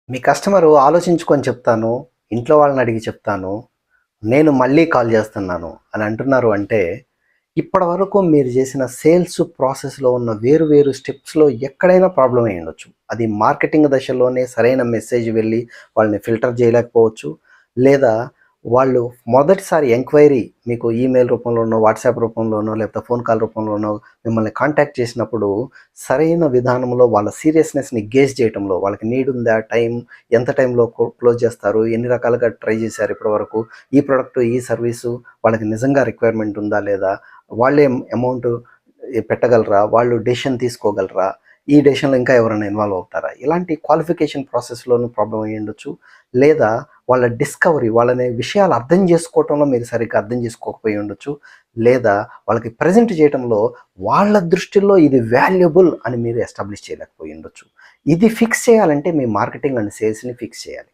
మీ customer ఆలోచించుకొని చెప్తాను, ఇంట్లో వాళ్ళని అడిగి చెప్తాను, నేను మళ్ళీ కాల్ చేస్తున్నాను అని అంటున్నారు అంటే, ఇప్పటివరకు మీరు చేసిన సేల్స్ ప్రాసెస్‌లో ఉన్న వేరు వేరు స్టెప్స్‌లో ఎక్కడైనా ప్రాబ్లమ్ అయ్యుండొచ్చు. అది మార్కెటింగ్ దశలోనే సరైన మెసేజ్ వెళ్ళి వాళ్ళని ఫిల్టర్ చేయలేకపోవచ్చు. లేదా వాళ్ళు మొదటిసారి ఎంక్వైరీ మీకు ఈమెయిల్ రూపంలోనో, వాట్సాప్ రూపంలోనో, లేకపోతే ఫోన్ కాల్ రూపంలోనో మిమ్మల్ని కాంటాక్ట్ చేసినప్పుడు సరైన విధానంలో వాళ్ళ సీరియస్‌నెస్‌ని గేజ్ చేయటంలో వాళ్ళకి నీడ్ ఉందా? ఎంత టైంలో క్లోజ్ చేస్తారు? ఎన్ని రకాలుగా ట్రై చేశారు ఇప్పటివరకు? ఈ ప్రొడక్ట్, ఈ సర్వీసు వాళ్ళకి నిజంగా రిక్వైర్మెంట్ ఉందా? లేదా? వాళ్ళే అమౌంట్ పెట్టగలరా? వాళ్ళు డెసిషన్ తీసుకోగలరా? ఈ డెసిషన్‌లో ఇంకా ఎవరైనా ఇన్వాల్వ్ అవుతారా? ఇలాంటి క్వాలిఫికేషన్ ప్రాసెస్‌లోనూ ప్రాబ్లమ్ అయ్యుండొచ్చు. లేదా వాళ్ళ డిస్కవరీ, వాళ్ళని విషయాలు అర్థం చేసుకోవటంలో మీరు సరిగ్గా అర్థం చేసుకోకపోయి ఉండొచ్చు. లేదా వాళ్ళకి ప్రెజెంట్ చేయటంలో వాళ్ళ దృష్టిలో ఇది వాల్యుబుల్ అని మీరు ఎస్టాబ్లిష్ చేయలేకపోయి ఉండొచ్చు. ఇది ఫిక్స్ చేయాలంటే మీ మార్కెటింగ్ అండ్ సేల్స్‌ని ఫిక్స్ చేయాలి.